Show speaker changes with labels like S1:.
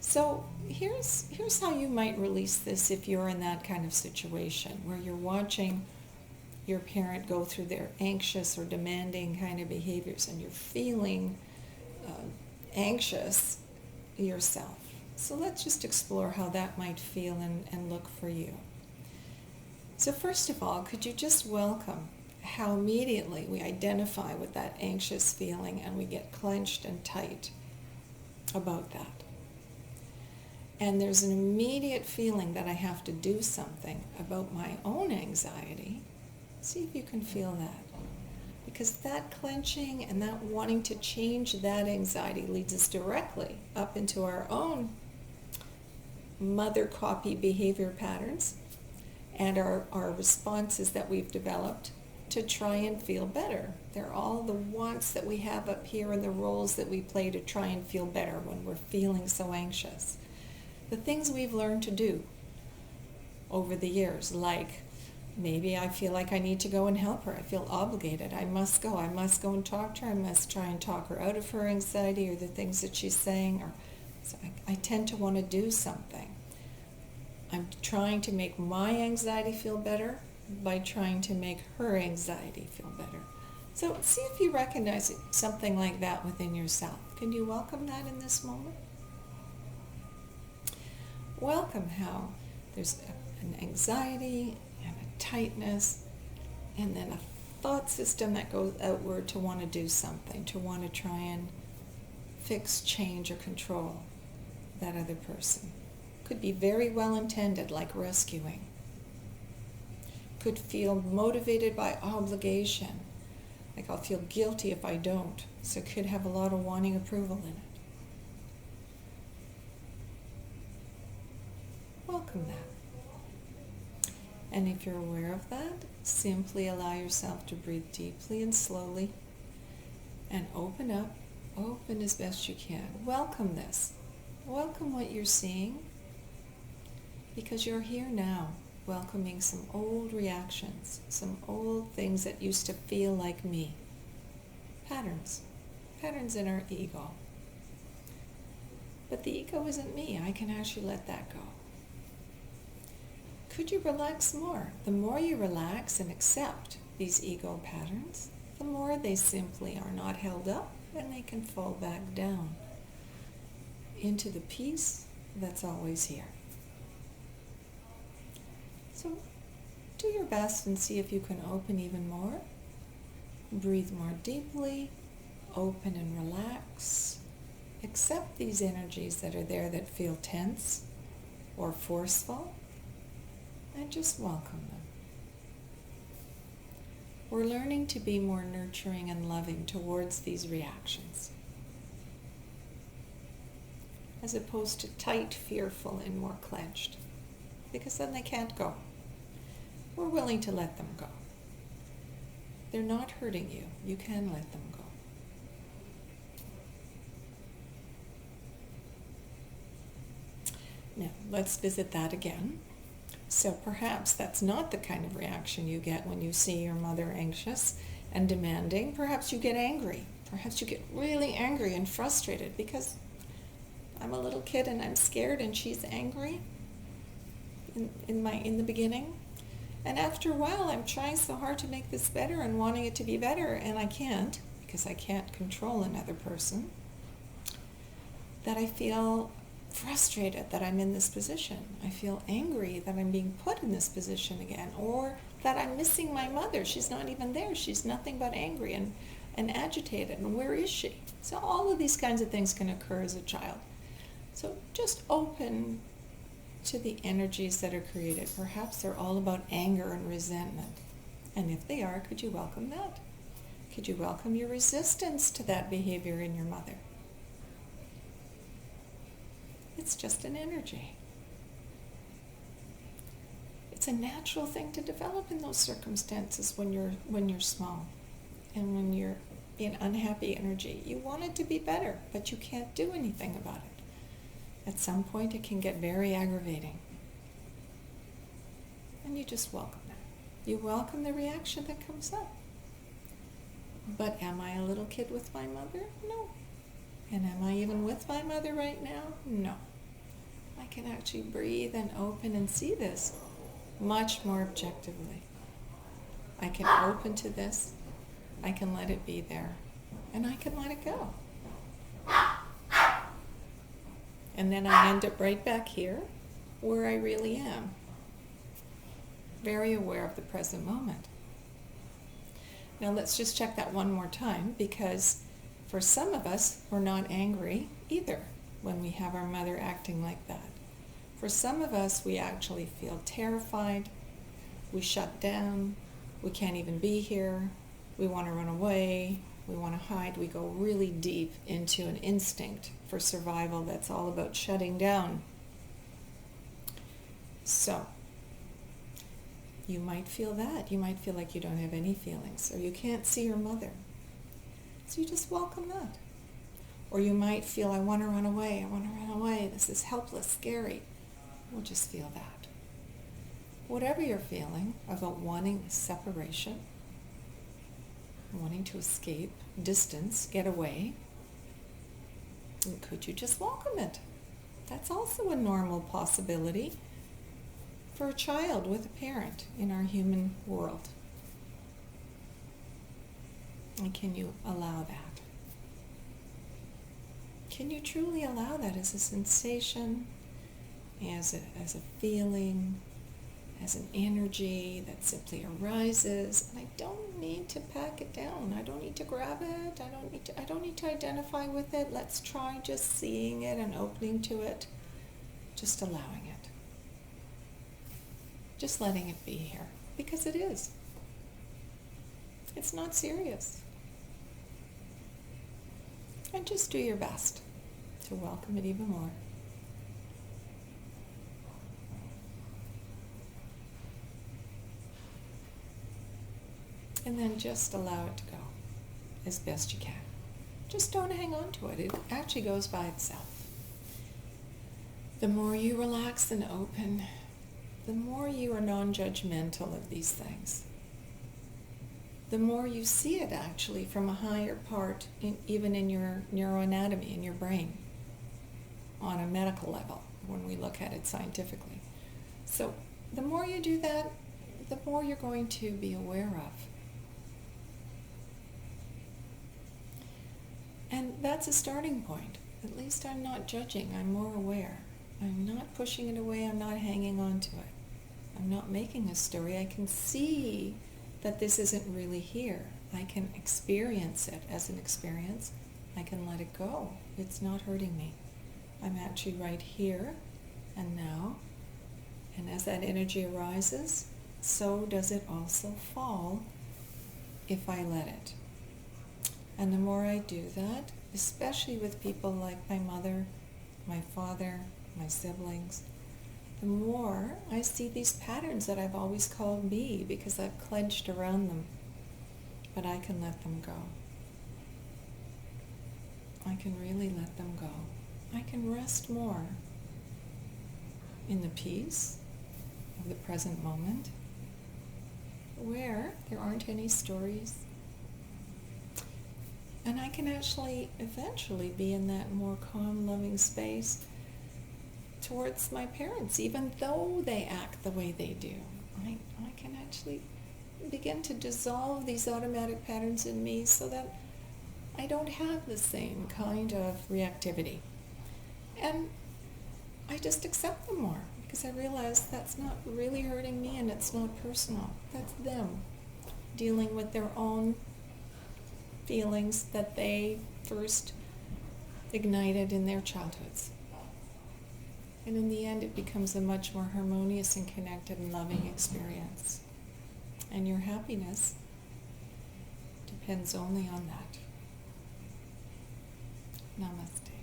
S1: So here's how you might release this if you're in that kind of situation where you're watching your parent go through their anxious or demanding kind of behaviors and you're feeling anxious yourself. So let's just explore how that might feel and look for you. So first of all, could you just welcome how immediately we identify with that anxious feeling and we get clenched and tight about that. And there's an immediate feeling that I have to do something about my own anxiety. See if you can feel that. Because that clenching and that wanting to change that anxiety leads us directly up into our own mother copy behavior patterns and our responses that we've developed to try and feel better. They're all the wants that we have up here and the roles that we play to try and feel better when we're feeling so anxious. The things we've learned to do over the years, like maybe I feel like I need to go and help her. I feel obligated. I must go and talk to her. I must try and talk her out of her anxiety or the things that she's saying. Or so I tend to want to do something. I'm trying to make my anxiety feel better by trying to make her anxiety feel better. So see if you recognize something like that within yourself. Can you welcome that in this moment? Welcome how there's an anxiety and a tightness and then a thought system that goes outward to want to do something, to want to try and fix, change, or control that other person. Could be very well intended, like rescuing. Could feel motivated by obligation, like I'll feel guilty if I don't. So it could have a lot of wanting approval in it. Welcome that. And if you're aware of that, simply allow yourself to breathe deeply and slowly and open up, open as best you can. Welcome this. Welcome what you're seeing because you're here now, welcoming some old reactions, some old things that used to feel like me. Patterns in our ego. But the ego isn't me. I can actually let that go. Could you relax more? The more you relax and accept these ego patterns, the more they simply are not held up and they can fall back down into the peace that's always here. So do your best and see if you can open even more. Breathe more deeply, open and relax. Accept these energies that are there that feel tense or forceful. And just welcome them. We're learning to be more nurturing and loving towards these reactions, as opposed to tight, fearful, and more clenched, because then they can't go. We're willing to let them go. They're not hurting you. You can let them go. Now, let's visit that again. So perhaps that's not the kind of reaction you get when you see your mother anxious and demanding. Perhaps you get angry. Perhaps you get really angry and frustrated because I'm a little kid and I'm scared and she's angry in the beginning. And after a while I'm trying so hard to make this better and wanting it to be better and I can't because I can't control another person. That I feel frustrated that I'm in this position. I feel angry that I'm being put in this position again, or that I'm missing my mother. She's not even there. She's nothing but angry and agitated. And where is she? So all of these kinds of things can occur as a child. So just open to the energies that are created. Perhaps they're all about anger and resentment. And if they are, could you welcome that? Could you welcome your resistance to that behavior in your mother? It's just an energy. It's a natural thing to develop in those circumstances when you're small and when you're in unhappy energy. You want it to be better, but you can't do anything about it. At some point it can get very aggravating. And you just welcome that. You welcome the reaction that comes up. But am I a little kid with my mother? No. And am I even with my mother right now? No. I can actually breathe and open and see this much more objectively. I can open to this, I can let it be there, and I can let it go. And then I end up right back here where I really am, very aware of the present moment. Now let's just check that one more time, because for some of us, we're not angry either when we have our mother acting like that. For some of us, we actually feel terrified, we shut down, we can't even be here, we want to run away, we want to hide, we go really deep into an instinct for survival that's all about shutting down. So, you might feel that. You might feel like you don't have any feelings, or you can't see your mother. So you just welcome that. Or you might feel, I want to run away, this is helpless, scary. We'll just feel that. Whatever you're feeling about wanting separation, wanting to escape, distance, get away, could you just welcome it? That's also a normal possibility for a child with a parent in our human world. And can you allow that? Can you truly allow that as a sensation, as a feeling, as an energy that simply arises? And I don't need to pack it down. I don't need to grab it. I don't need to identify with it. Let's try just seeing it and opening to it, just allowing it. Just letting it be here, because it is. It's not serious. And just do your best to welcome it even more. And then just allow it to go as best you can. Just don't hang on to it. It actually goes by itself. The more you relax and open, the more you are non-judgmental of these things. The more you see it actually from a higher part, even in your neuroanatomy, in your brain, on a medical level, when we look at it scientifically. So the more you do that, the more you're going to be aware of. And that's a starting point. At least I'm not judging, I'm more aware. I'm not pushing it away, I'm not hanging on to it. I'm not making a story. I can see that this isn't really here. I can experience it as an experience. I can let it go. It's not hurting me. I'm actually right here and now. And as that energy arises, so does it also fall if I let it. And the more I do that, especially with people like my mother, my father, my siblings, the more I see these patterns that I've always called me because I've clenched around them. But I can let them go. I can really let them go. I can rest more in the peace of the present moment, where there aren't any stories. And I can actually eventually be in that more calm, loving space towards my parents, even though they act the way they do. I can actually begin to dissolve these automatic patterns in me so that I don't have the same kind of reactivity. And I just accept them more because I realize that's not really hurting me and it's not personal. That's them dealing with their own feelings that they first ignited in their childhoods. And in the end, it becomes a much more harmonious and connected and loving experience. And your happiness depends only on that. Namaste.